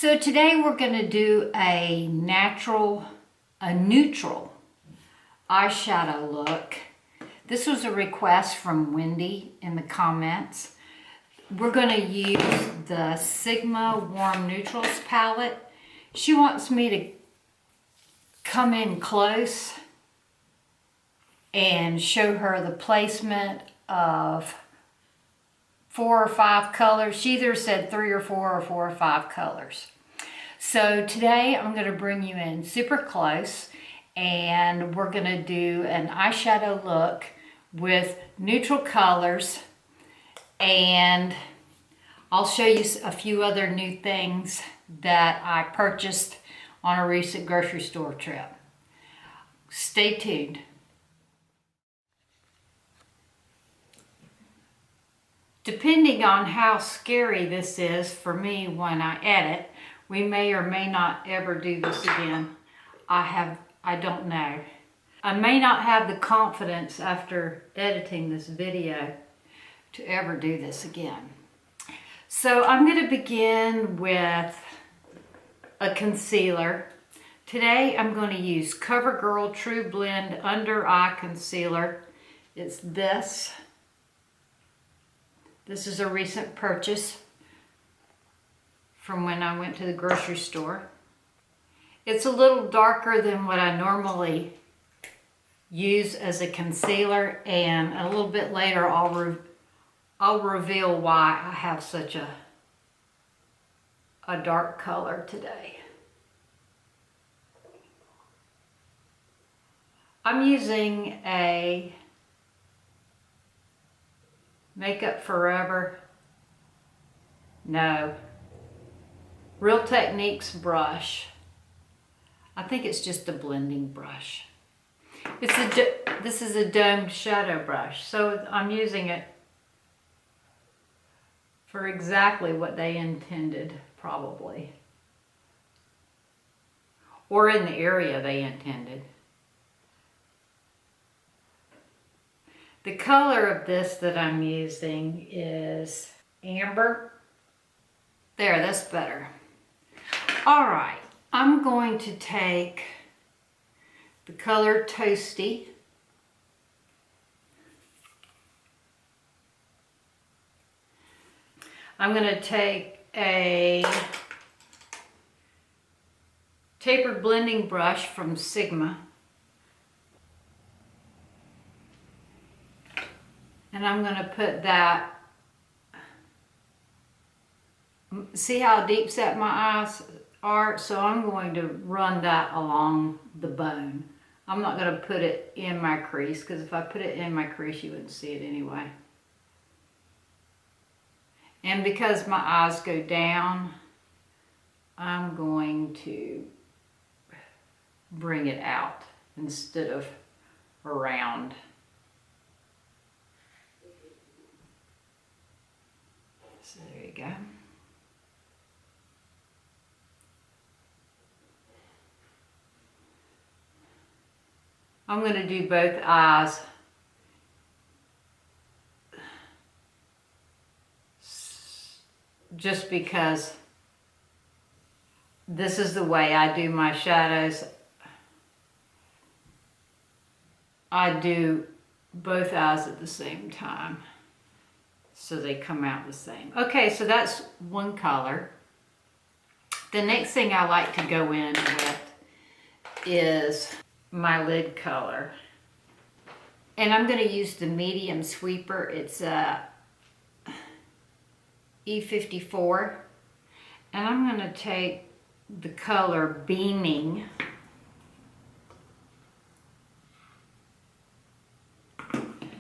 So today we're going to do a neutral eyeshadow look. This was a request from Wendy in the comments. We're going to use the Sigma Warm Neutrals palette. She wants me to come in close and show her the placement of 4 or 5 colors. She either said 3 or 4 or 4 or 5 colors. So today I'm going to bring you in super close and we're going to do an eyeshadow look with neutral colors, and I'll show you a few other new things that I purchased on a recent grocery store trip. Stay tuned. Depending on how scary this is for me when I edit, we may or may not ever do this again. I don't know. I may not have the confidence after editing this video to ever do this again. So I'm going to begin with a concealer. Today I'm going to use CoverGirl TrueBlend Under Eye Concealer. It's this. This is a recent purchase from when I went to the grocery store. It's a little darker than what I normally use as a concealer, and a little bit later I'll reveal why I have such a dark color today. I'm using a Makeup Forever, Real Techniques brush. I think it's just a blending brush. This is a domed shadow brush, so I'm using it for exactly what they intended, probably. Or in the area they intended. The color of this that I'm using is amber. There, that's better. All right, I'm going to take the color Toasty. I'm going to take a tapered blending brush from Sigma. And I'm going to put that, see how deep set my eyes are? So I'm going to run that along the bone. I'm not going to put it in my crease, because if I put it in my crease, you wouldn't see it anyway. And because my eyes go down, I'm going to bring it out instead of around. So there you go. I'm going to do both eyes just because this is the way I do my shadows. I do both eyes at the same time, so they come out the same. Okay, so that's one color. The next thing I like to go in with is my lid color. And I'm going to use the medium sweeper. It's a E54. And I'm going to take the color Beaming.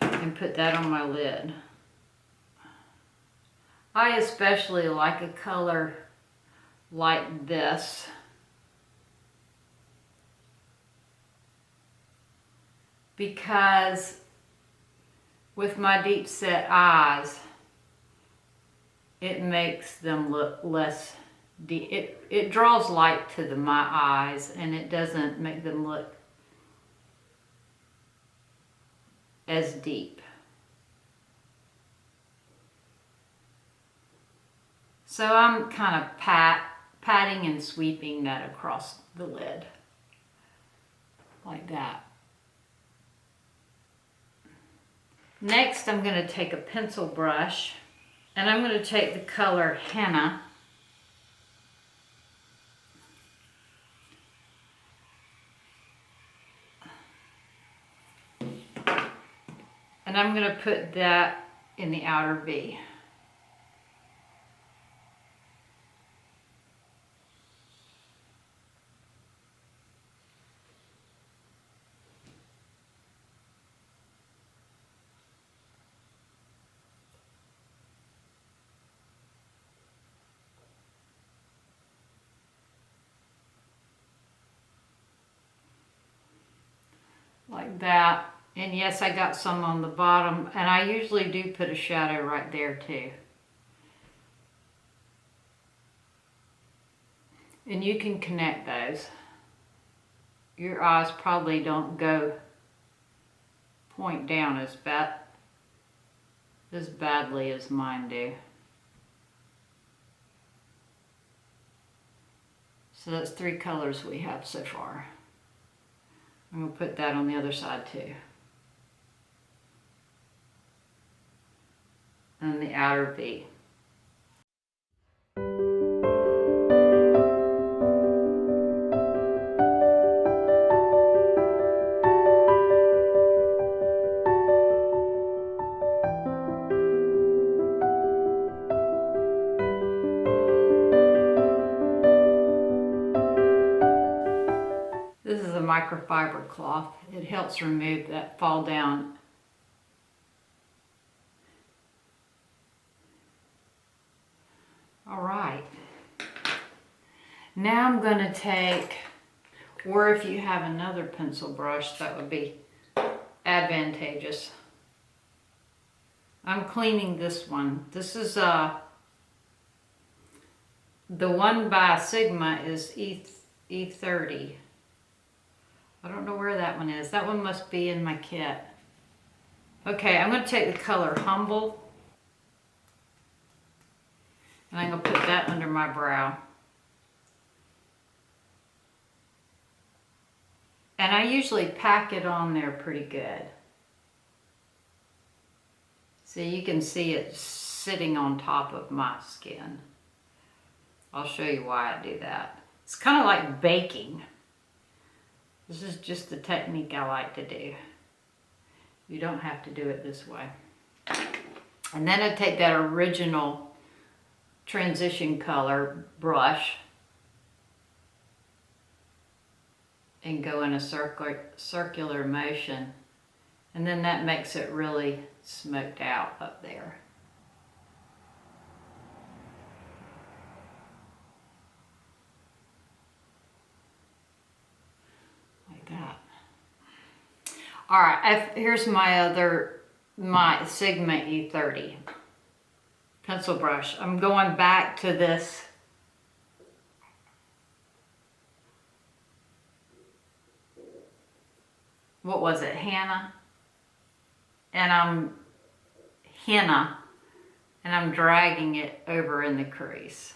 And put that on my lid. I especially like a color like this. Because with my deep set eyes, it makes them look less deep. It draws light to my eyes, and it doesn't make them look as deep. So I'm kind of pat patting and sweeping that across the lid. Like that. Next, I'm going to take a pencil brush and I'm going to take the color Henna. And I'm going to put that in the outer V. Like that. And yes, I got some on the bottom, and I usually do put a shadow right there too. And you can connect those. Your eyes probably don't go point down as badly as mine do. So that's 3 colors we have so far. I'm going to put that on the other side too. And the outer V. This is a microfiber cloth. It helps remove that fall down. All right. Now I'm going to take, or if you have another pencil brush, that would be advantageous. I'm cleaning this one. This is the one by Sigma is E30. I don't know where that one is. That one must be in my kit. Okay, I'm going to take the color Humble. And I'm going to put that under my brow. And I usually pack it on there pretty good. So you can see it sitting on top of my skin. I'll show you why I do that. It's kind of like baking. This is just the technique I like to do. You don't have to do it this way. And then I take that original transition color brush and go in a circular motion, and then that makes it really smoked out up there. Like that. All right, here's my Sigma E30 pencil brush. I'm going back to this what was it, Henna? And I'm dragging it over in the crease.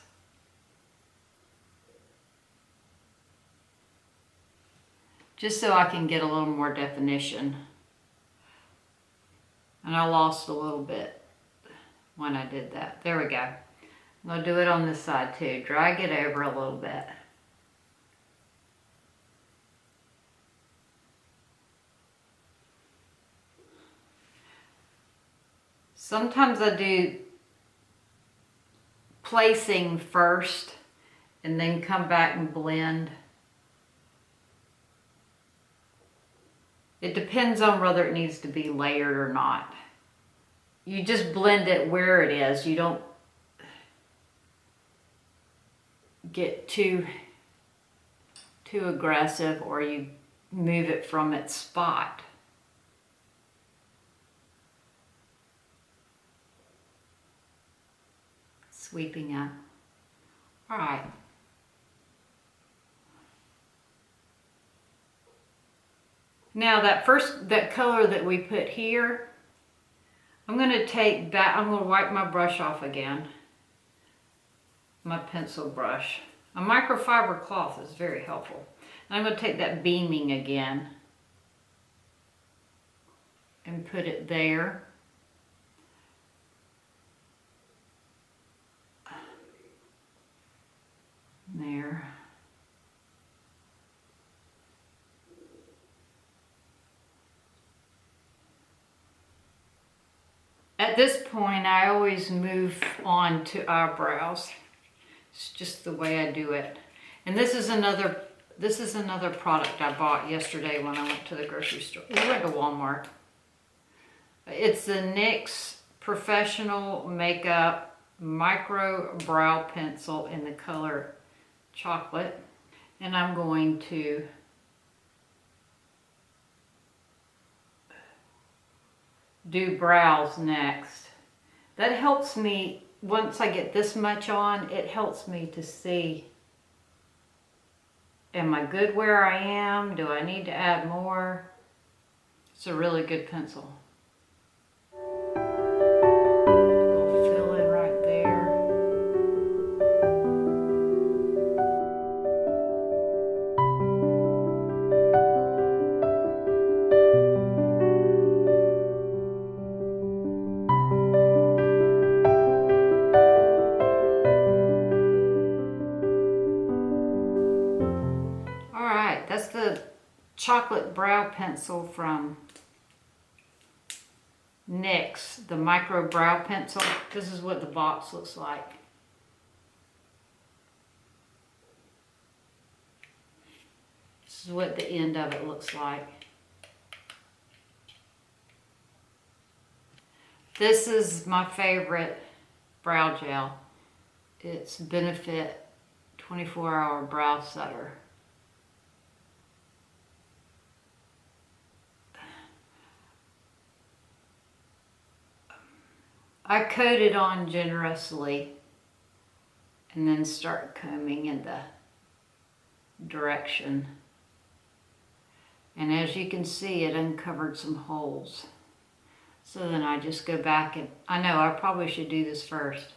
Just so I can get a little more definition. And I lost a little bit when I did that. There we go. I'm going to do it on this side too. Drag it over a little bit. Sometimes I do placing first and then come back and blend. It depends on whether it needs to be layered or not. You just blend it where it is. You don't get too aggressive, or you move it from its spot. Sweeping up. All right. Now that color that we put here, I'm going to take that, I'm going to wipe my brush off again. My pencil brush. A microfiber cloth is very helpful. And I'm going to take that beaming again and put it there. There. At this point, I always move on to eyebrows. It's just the way I do it. And this is another product I bought yesterday when I went to the grocery store. We went to Walmart. It's the NYX Professional Makeup Micro Brow Pencil in the color chocolate. And I'm going to do brows next. That helps me, once I get this much on, it helps me to see, am I good where I am? Do I need to add more? It's a really good pencil. I'll fill in right there. That's the chocolate brow pencil from NYX, the micro brow pencil. This is what the box looks like. This is what the end of it looks like. This is my favorite brow gel. It's Benefit 24-Hour Brow Setter. I coat it on generously and then start combing in the direction. And as you can see, it uncovered some holes. So then I just go back and, I know I probably should do this first.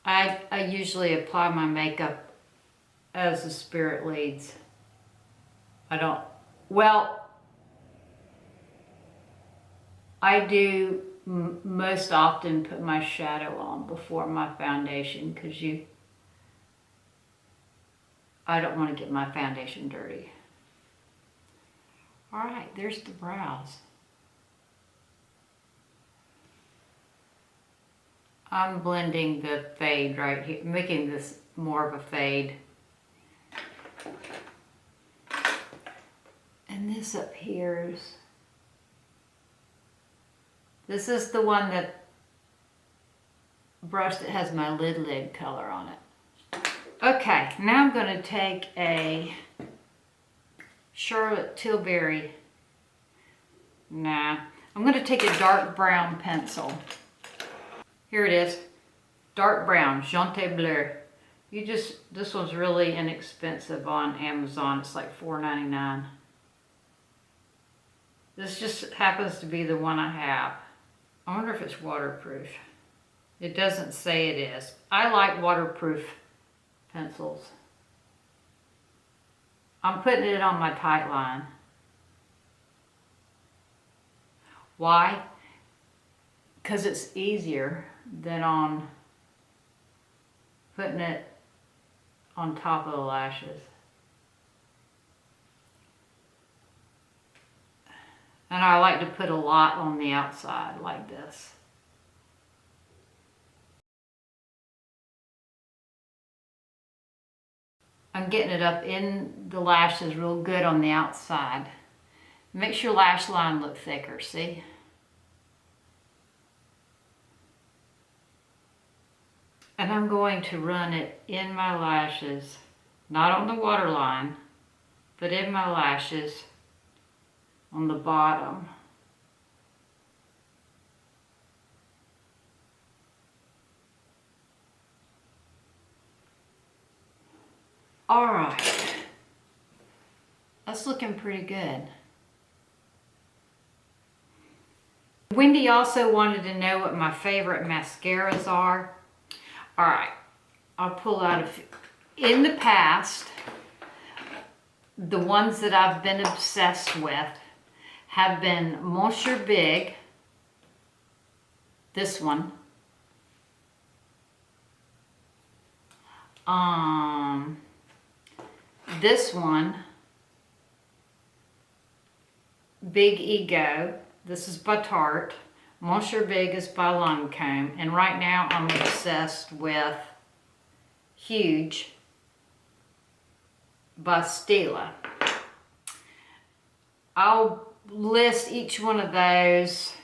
I usually apply my makeup as the spirit leads. I don't, well, I do most often put my shadow on before my foundation because I don't want to get my foundation dirty. All right, there's the brows. I'm blending the fade right here, making this more of a fade. And this up here is, this is the one that brush that has my lid color on it. Okay, now I'm going to take a Charlotte Tilbury. I'm going to take a dark brown pencil. Here it is, dark brown, Jante Bleu. This one's really inexpensive on Amazon. It's like $4.99. This just happens to be the one I have. I wonder if it's waterproof. It doesn't say it is. I like waterproof pencils. I'm putting it on my tight line. Why? Because it's easier than on putting it on top of the lashes. And I like to put a lot on the outside like this. I'm getting it up in the lashes real good on the outside. Makes your lash line look thicker, see? And I'm going to run it in my lashes, not on the waterline, but in my lashes on the bottom. All right, that's looking pretty good. Wendy also wanted to know what my favorite mascaras are. All right, I'll pull out In the past, the ones that I've been obsessed with have been Mercier Big, this one, this one, Big Ego, this is by Tarte, Mercier Big is by Lancome, and right now I'm obsessed with Huge by Estee. I'll list each one of those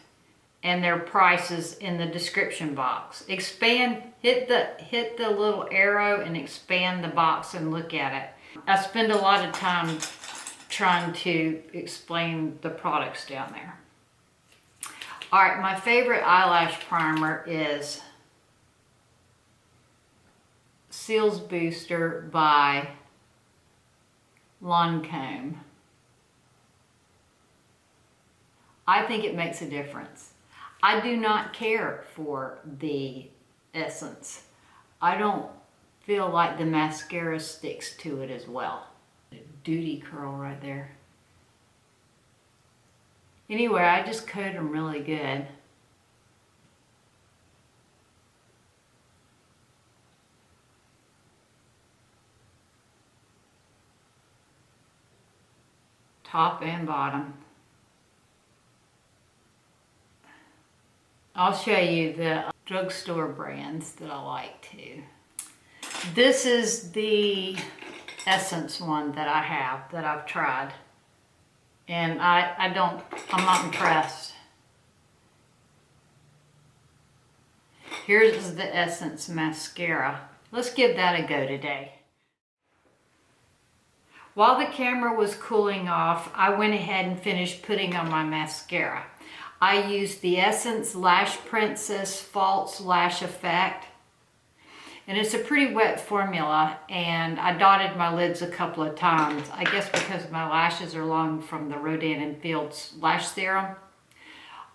and their prices in the description box. Expand, hit the little arrow and expand the box and look at it. I spend a lot of time trying to explain the products down there. All right, my favorite eyelash primer is Cils Booster by Lancome. I think it makes a difference. I do not care for the essence. I don't feel like the mascara sticks to it as well. Duty curl right there. Anyway, I just coat them really good. Top and bottom. I'll show you the drugstore brands that I like too. This is the Essence one that I have, that I've tried. And I'm not impressed. Here's the Essence mascara. Let's give that a go today. While the camera was cooling off, I went ahead and finished putting on my mascara. I used the Essence Lash Princess False Lash Effect. And it's a pretty wet formula, and I dotted my lids a couple of times. I guess because my lashes are long from the Rodan & Fields Lash Serum.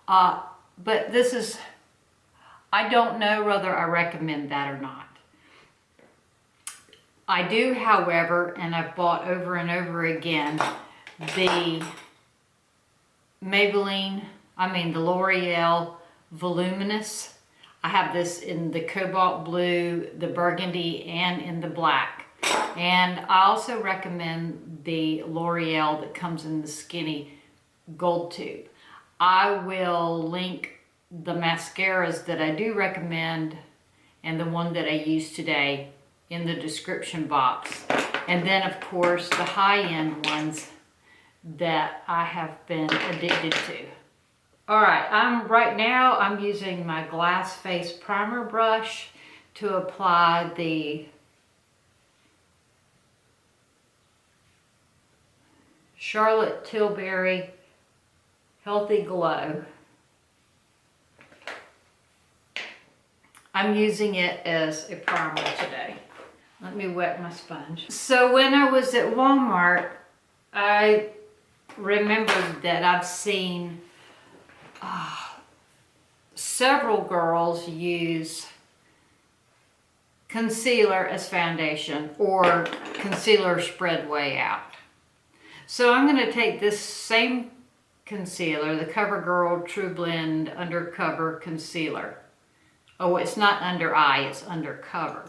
But this is, I don't know whether I recommend that or not. I do, however, and I've bought over and over again, the the L'Oreal Voluminous. I have this in the cobalt blue, the burgundy, and in the black. And I also recommend the L'Oreal that comes in the skinny gold tube. I will link the mascaras that I do recommend and the one that I use today in the description box. And then of course the high-end ones that I have been addicted to. All right, right now I'm using my glass face primer brush to apply the Charlotte Tilbury Healthy Glow. I'm using it as a primer today. Let me wet my sponge. So when I was at Walmart, I remembered that I've seen several girls use concealer as foundation or concealer spread way out. So I'm going to take this same concealer, the CoverGirl TrueBlend Undercover Concealer. Oh, it's not under eye, it's undercover.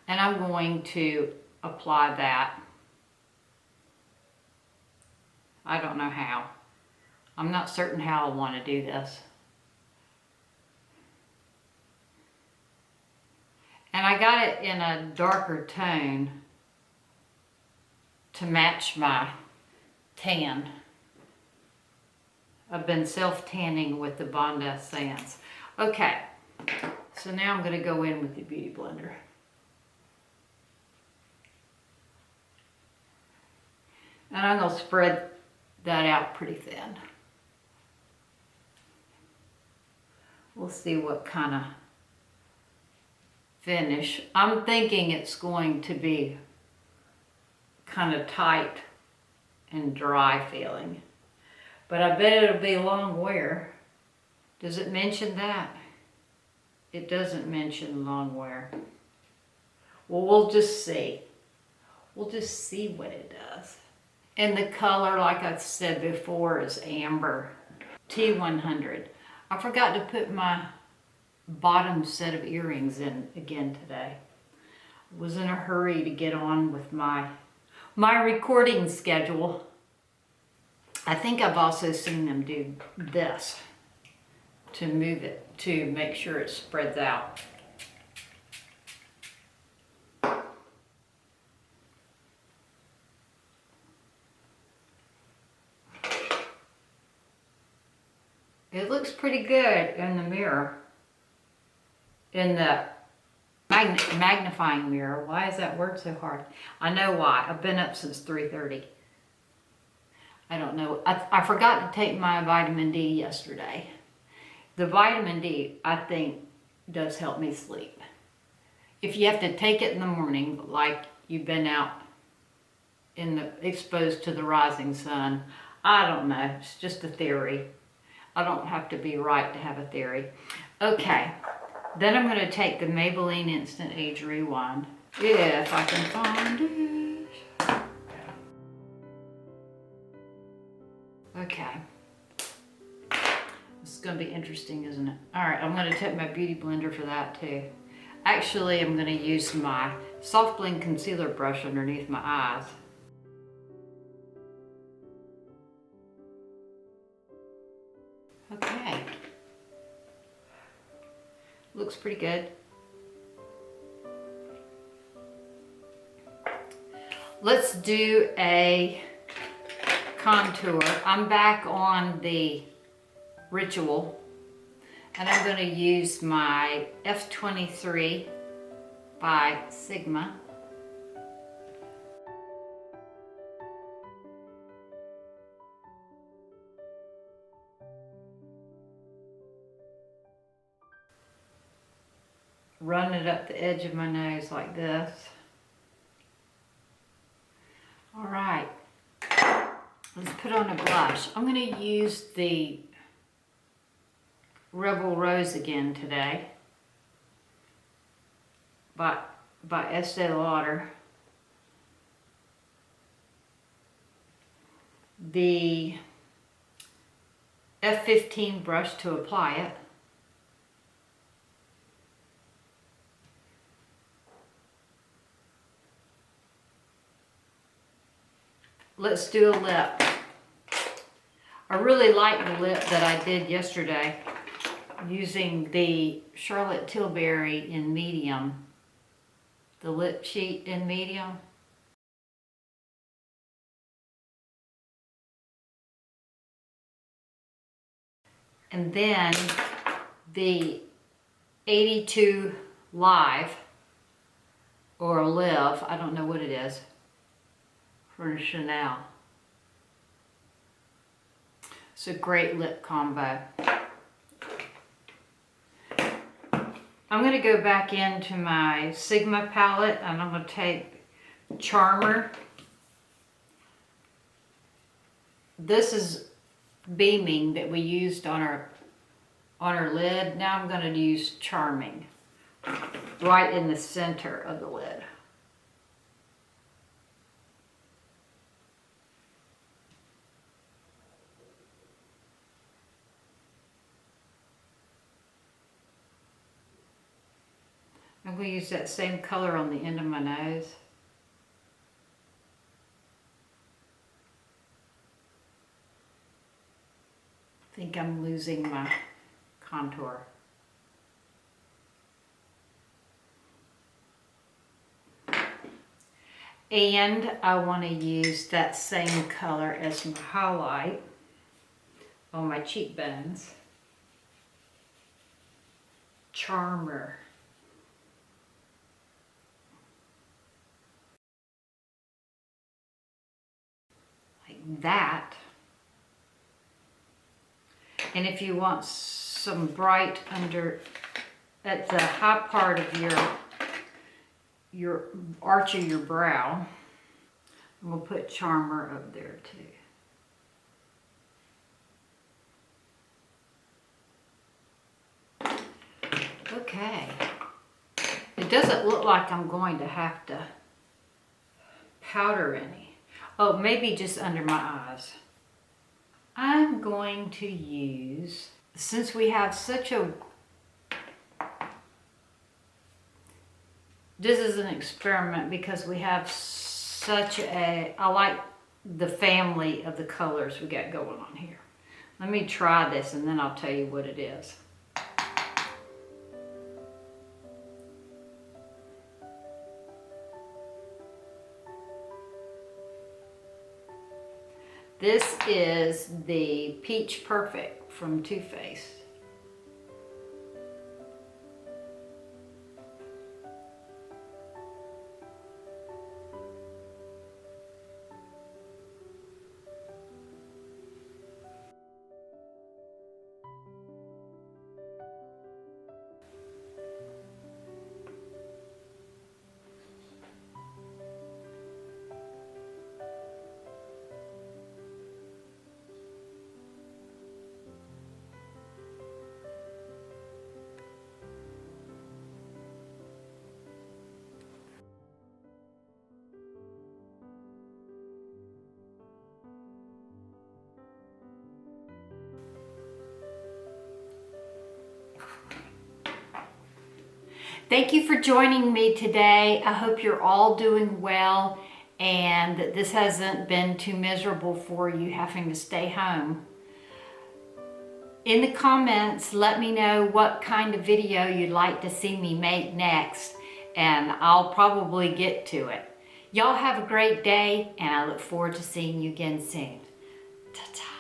And I'm going to apply that. I don't know how. I'm not certain how I want to do this. And I got it in a darker tone to match my tan. I've been self-tanning with the Bondi Sands. Okay, so now I'm going to go in with the Beauty Blender. And I'm going to spread that out pretty thin. We'll see what kind of finish. I'm thinking it's going to be kind of tight and dry feeling. But I bet it'll be long wear. Does it mention that? It doesn't mention long wear. Well, we'll just see. We'll just see what it does. And the color, like I said before, is Amber T100. I forgot to put my bottom set of earrings in again today. I was in a hurry to get on with my recording schedule. I think I've also seen them do this to move it, to make sure it spreads out. It looks pretty good in the mirror. In the magnifying mirror. Why is that word so hard? I know why. I've been up since 3:30. I don't know. I forgot to take my vitamin D yesterday. The vitamin D, I think, does help me sleep. If you have to take it in the morning, like you've been out exposed to the rising sun, I don't know. It's just a theory. I don't have to be right to have a theory. Okay, then I'm going to take the Maybelline Instant Age Rewind, if I can find it. Okay. This is going to be interesting, isn't it? All right, I'm going to take my Beauty Blender for that too. Actually, I'm going to use my Soft Blend Concealer brush underneath my eyes. Okay. Looks pretty good. Let's do a contour. I'm back on the Ritual, and I'm going to use my F23 by Sigma. Run it up the edge of my nose like this. All right, let's put on a blush. I'm going to use the Rebel Rose again today by Estee Lauder. The F15 brush to apply it. Let's do a lip. I really like the lip that I did yesterday using the Charlotte Tilbury in medium, the lip sheet in medium. And then the 82 Live, or Live, I don't know what it is, for Chanel. It's a great lip combo. I'm going to go back into my Sigma palette and I'm going to take Charmer. This is Beaming that we used on our lid. Now I'm going to use Charming right in the center of the lid. I'm going to use that same color on the end of my nose. I think I'm losing my contour. And I want to use that same color as my highlight on my cheekbones. Charmer. Like that. And if you want some bright under at the high part of your arch of your brow, I'm gonna put Charmer up there too. Okay. It doesn't look like I'm going to have to powder any. Oh, maybe just under my eyes. I'm going to use, since we have such a, this is an experiment because we have such a, I like the family of the colors we got going on here. Let me try this and then I'll tell you what it is. This is the Peach Perfect from Too Faced. Thank you for joining me today. I hope you're all doing well and that this hasn't been too miserable for you having to stay home. In the comments, let me know what kind of video you'd like to see me make next, and I'll probably get to it. Y'all have a great day, and I look forward to seeing you again soon. Ta-ta.